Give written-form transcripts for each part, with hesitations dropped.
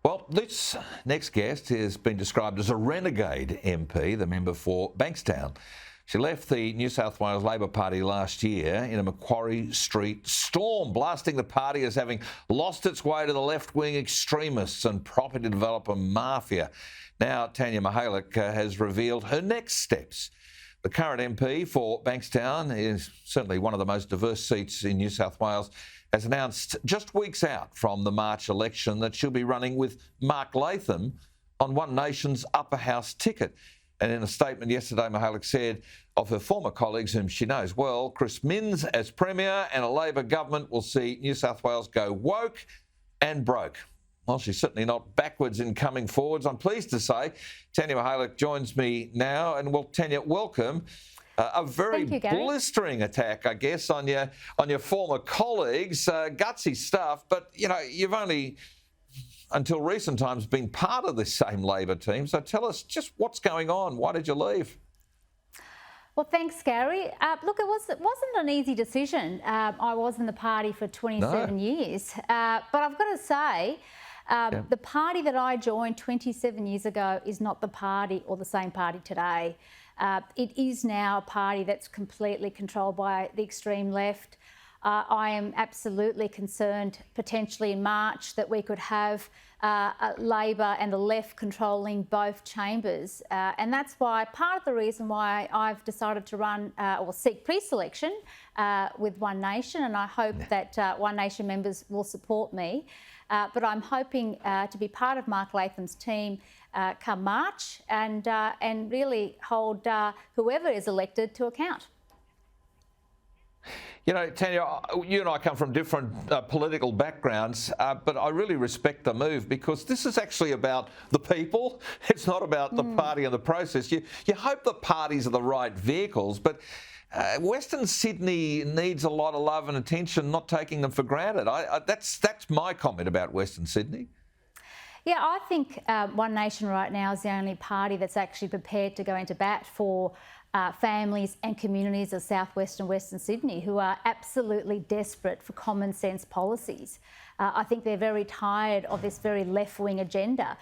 Well, this next guest has been described as a renegade MP, the member for Bankstown. She left the New South Wales Labor Party last year in a Macquarie Street storm, blasting the party as having lost its way to the left-wing extremists and property developer mafia. Now, Tania Mihailuk has revealed her next steps. The current MP for Bankstown is certainly one of the most diverse seats in New South Wales, has announced just weeks out from the March election that she'll be running with Mark Latham on One Nation's upper house ticket. And in a statement yesterday, Mihailuk said of her former colleagues whom she knows well, Chris Minns as Premier and a Labor government will see New South Wales go woke and broke. Well, she's certainly not backwards in coming forwards. I'm pleased to say Tania Mihailuk joins me now. And well, Tania, welcome. A very blistering attack, I guess, on your former colleagues. Gutsy stuff, but, you know, you've only, until recent times, been part of this same Labor team. So tell us just what's going on. Why did you leave? Well, thanks, Gary. Look, it wasn't an easy decision. I was in the party for 27 years. But I've got to say, the party that I joined 27 years ago is not the party or the same party today. It is now a party that's completely controlled by the extreme left. I am absolutely concerned potentially in March that we could have Labor and the left controlling both chambers. And that's why part of the reason why I've decided to run or seek pre-selection with One Nation, and I hope that One Nation members will support me. But I'm hoping to be part of Mark Latham's team come March and really hold whoever is elected to account. You know, Tania, you and I come from different political backgrounds, but I really respect the move because this is actually about the people. It's not about the party and the process. You hope the parties are the right vehicles, but Western Sydney needs a lot of love and attention, not taking them for granted. That's my comment about Western Sydney. Yeah, I think One Nation right now is the only party that's actually prepared to go into bat for families and communities of southwest and Western Sydney who are absolutely desperate for common sense policies. I think they're very tired of this very left-wing agenda.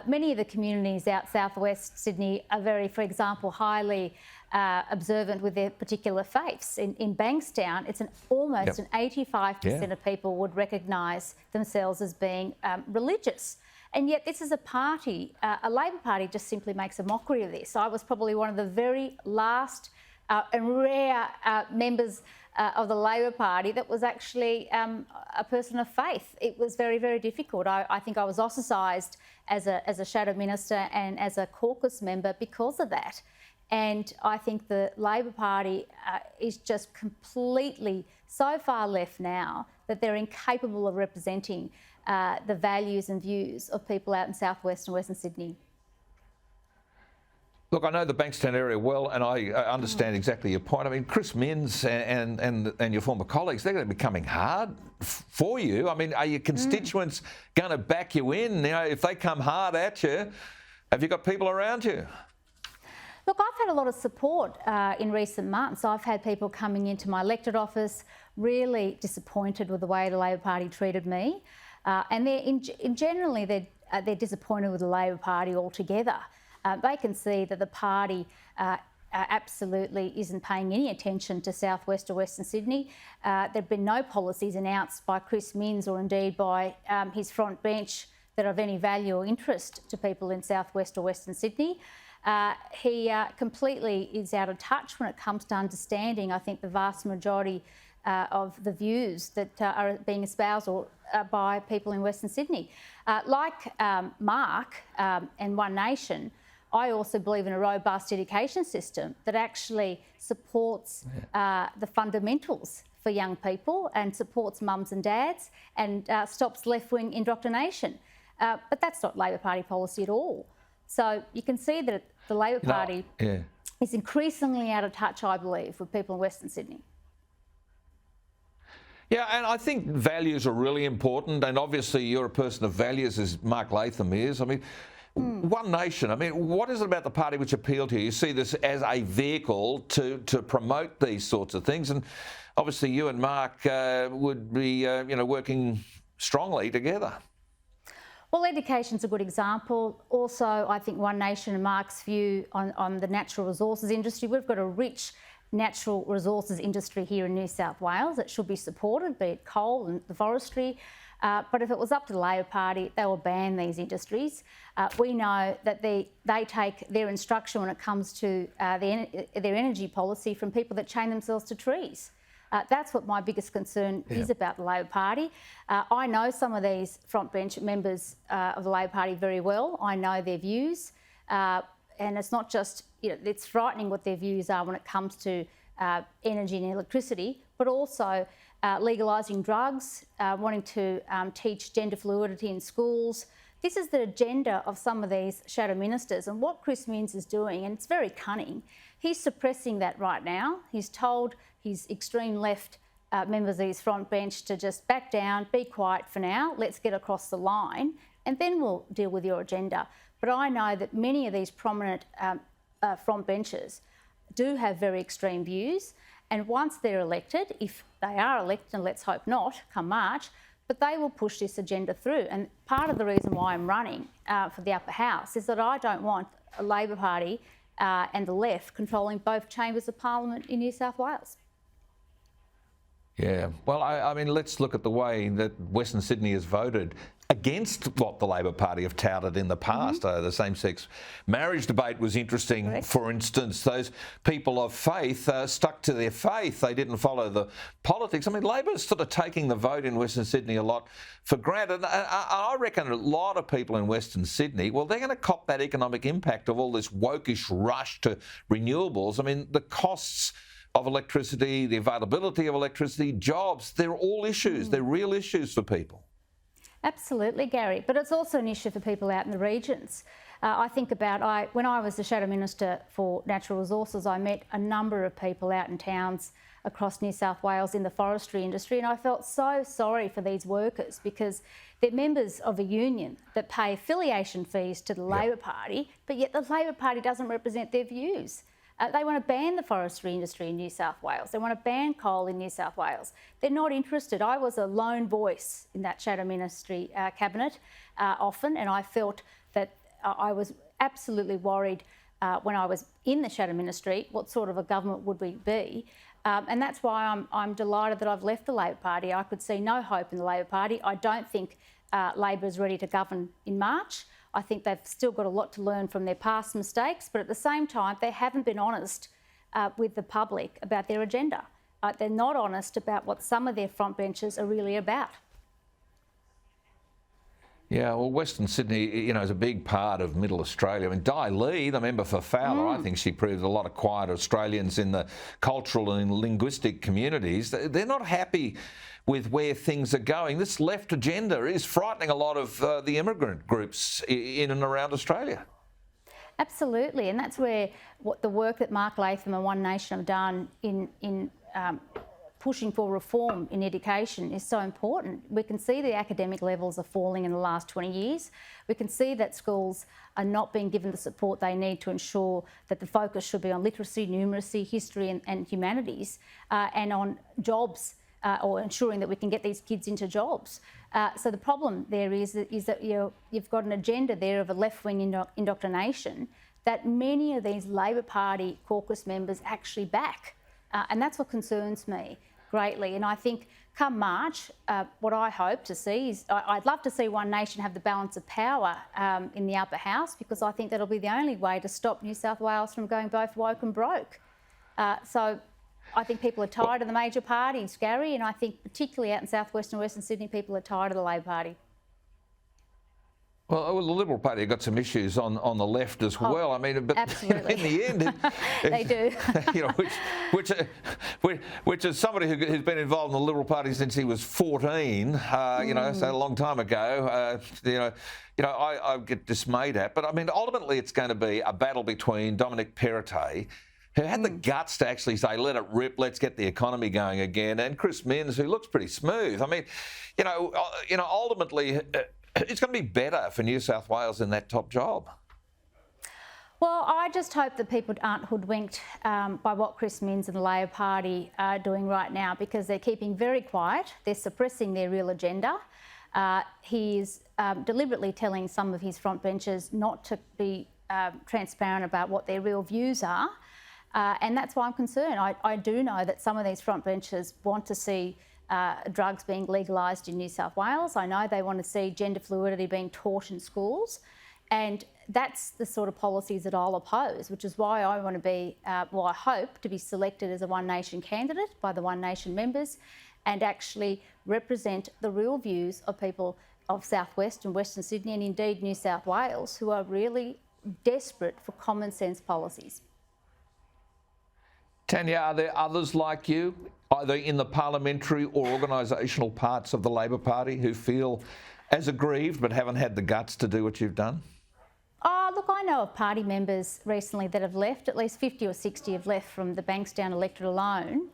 Many of the communities out southwest Sydney are very, for example, highly observant with their particular faiths. In Bankstown, it's almost an 85% of people would recognise themselves as being religious. And yet this is a party, a Labor Party just simply makes a mockery of this. I was probably one of the very last and rare members of the Labor Party that was actually a person of faith. It was very, very difficult. I think I was ostracised as a shadow minister and as a caucus member because of that. And I think the Labor Party is just completely so far left now that they're incapable of representing the values and views of people out in southwest and Western Sydney. Look, I know the Bankstown area well, and I understand exactly your point. I mean, Chris Minns and your former colleagues, they're going to be coming hard for you. I mean, are your constituents going to back you in? You know, if they come hard at you, have you got people around you? Look, I've had a lot of support in recent months. I've had people coming into my elected office really disappointed with the way the Labor Party treated me. And they're generally they're disappointed with the Labor Party altogether. They can see that the party absolutely isn't paying any attention to southwest or Western Sydney. There have been no policies announced by Chris Minns or indeed by his front bench that are of any value or interest to people in southwest or Western Sydney. He completely is out of touch when it comes to understanding, I think, the vast majority of the views that are being espoused by people in Western Sydney. Like Mark and One Nation, I also believe in a robust education system that actually supports the fundamentals for young people and supports mums and dads and stops left-wing indoctrination. But that's not Labor Party policy at all. So you can see that the Labor Party is increasingly out of touch, I believe, with people in Western Sydney. Yeah, and I think values are really important, and obviously you're a person of values, as Mark Latham is. I mean, One Nation, I mean, what is it about the party which appealed to you? You see this as a vehicle to promote these sorts of things, and obviously you and Mark would be, working strongly together. Well, education's a good example. Also, I think One Nation and Mark's view on the natural resources industry. We've got a rich natural resources industry here in New South Wales that should be supported, be it coal and the forestry. But if it was up to the Labor Party, they will ban these industries. We know that they take their instruction when it comes to their energy policy from people that chain themselves to trees. That's what my biggest concern is about the Labor Party. I know some of these frontbench members of the Labor Party very well. I know their views. And it's not just, it's frightening what their views are when it comes to energy and electricity, but also legalising drugs, wanting to teach gender fluidity in schools. This is the agenda of some of these shadow ministers, and what Chris Minns is doing, and it's very cunning, he's suppressing that right now. He's told his extreme left members of his front bench to just back down, be quiet for now, let's get across the line, and then we'll deal with your agenda. But I know that many of these prominent front benchers do have very extreme views, and once they're elected, if they are elected, and let's hope not, come March, but they will push this agenda through. And part of the reason why I'm running for the upper house is that I don't want a Labor Party and the left controlling both chambers of Parliament in New South Wales. Yeah, well, I mean, let's look at the way that Western Sydney has voted against what the Labor Party have touted in the past. The same-sex marriage debate was interesting. Correct. For instance, those people of faith stuck to their faith. They didn't follow the politics. I mean, Labor's sort of taking the vote in Western Sydney a lot for granted. I reckon a lot of people in Western Sydney, well, they're going to cop that economic impact of all this wokish rush to renewables. I mean, the costs of electricity, the availability of electricity, jobs, they're all issues. They're real issues for people. Absolutely, Gary, but it's also an issue for people out in the regions. I think about, when I was the Shadow Minister for Natural Resources, I met a number of people out in towns across New South Wales in the forestry industry, and I felt so sorry for these workers because they're members of a union that pay affiliation fees to the Labor Party, but yet the Labor Party doesn't represent their views. They want to ban the forestry industry in New South Wales. They want to ban coal in New South Wales. They're not interested. I was a lone voice in that Shadow Ministry cabinet often, and I felt that I was absolutely worried when I was in the Shadow Ministry, what sort of a government would we be? And that's why I'm delighted that I've left the Labor Party. I could see no hope in the Labor Party. I don't think Labor is ready to govern in March. I think they've still got a lot to learn from their past mistakes, but at the same time, they haven't been honest with the public about their agenda. They're not honest about what some of their frontbenchers are really about. Yeah, well, Western Sydney, is a big part of Middle Australia. I mean, Di Lee, the member for Fowler, I think she proves a lot of quiet Australians in the cultural and linguistic communities. They're not happy with where things are going. This left agenda is frightening a lot of the immigrant groups in and around Australia. Absolutely, and that's where the work that Mark Latham and One Nation have done in pushing for reform in education is so important. We can see the academic levels are falling in the last 20 years. We can see that schools are not being given the support they need to ensure that the focus should be on literacy, numeracy, history and humanities, and on jobs, or ensuring that we can get these kids into jobs. So the problem there is that you've got an agenda there of a left-wing indoctrination that many of these Labor Party caucus members actually back. And that's what concerns me greatly. And I think come March, what I hope to see is, I'd love to see One Nation have the balance of power in the upper house, because I think that'll be the only way to stop New South Wales from going both woke and broke. So I think people are tired of the major parties, Gary, and I think particularly out in southwest and Western Sydney, people are tired of the Labor Party. Well, the Liberal Party have got some issues on the left as well. I mean, but absolutely. In the end, they do. which is somebody who's been involved in the Liberal Party since he was 14. So a long time ago. I get dismayed at. But I mean, ultimately, it's going to be a battle between Dominic Perrottet, who had the guts to actually say, let it rip, let's get the economy going again, and Chris Minns, who looks pretty smooth. I mean, ultimately, it's going to be better for New South Wales in that top job. Well, I just hope that people aren't hoodwinked by what Chris Minns and the Labor Party are doing right now, because they're keeping very quiet. They're suppressing their real agenda. He is deliberately telling some of his frontbenchers not to be transparent about what their real views are. And that's why I'm concerned. I do know that some of these frontbenchers want to see drugs being legalised in New South Wales. I know they want to see gender fluidity being taught in schools. And that's the sort of policies that I'll oppose, which is why I want to be, I hope to be selected as a One Nation candidate by the One Nation members and actually represent the real views of people of South West and Western Sydney and indeed New South Wales who are really desperate for common sense policies. Tania, are there others like you, either in the parliamentary or organisational parts of the Labor Party, who feel as aggrieved but haven't had the guts to do what you've done? Oh, look, I know of party members recently that have left. At least 50 or 60 have left from the Bankstown electorate alone.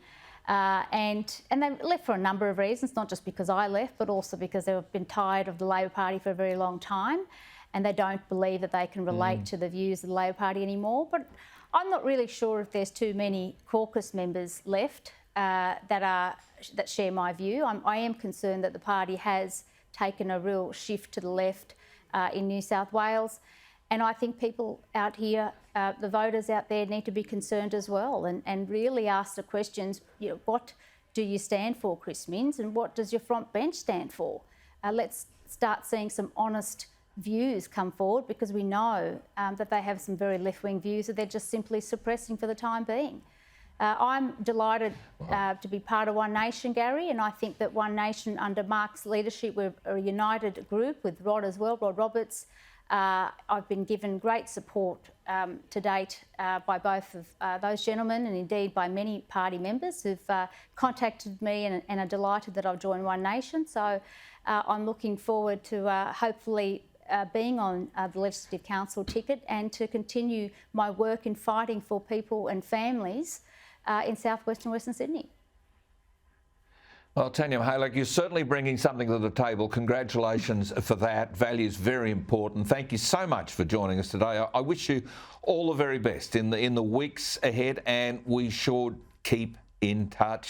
And they've left for a number of reasons, not just because I left, but also because they've been tired of the Labor Party for a very long time and they don't believe that they can relate to the views of the Labor Party anymore. But I'm not really sure if there's too many caucus members left that share my view. I am concerned that the party has taken a real shift to the left in New South Wales. And I think people out here, the voters out there, need to be concerned as well and really ask the questions, what do you stand for, Chris Minns, and what does your front bench stand for? Let's start seeing some honest views come forward, because we know that they have some very left-wing views that they're just simply suppressing for the time being. I'm delighted to be part of One Nation, Gary, and I think that One Nation under Mark's leadership, we're a united group with Rod as well, Rod Roberts. I've been given great support to date by both of those gentlemen and indeed by many party members who've contacted me and are delighted that I've joined One Nation. So I'm looking forward to hopefully being on the Legislative Council ticket and to continue my work in fighting for people and families in South West and Western Sydney. Well, Tania Mihailuk, you're certainly bringing something to the table. Congratulations for that. Value's very important. Thank you so much for joining us today. I wish you all the very best in the weeks ahead, and we should keep in touch.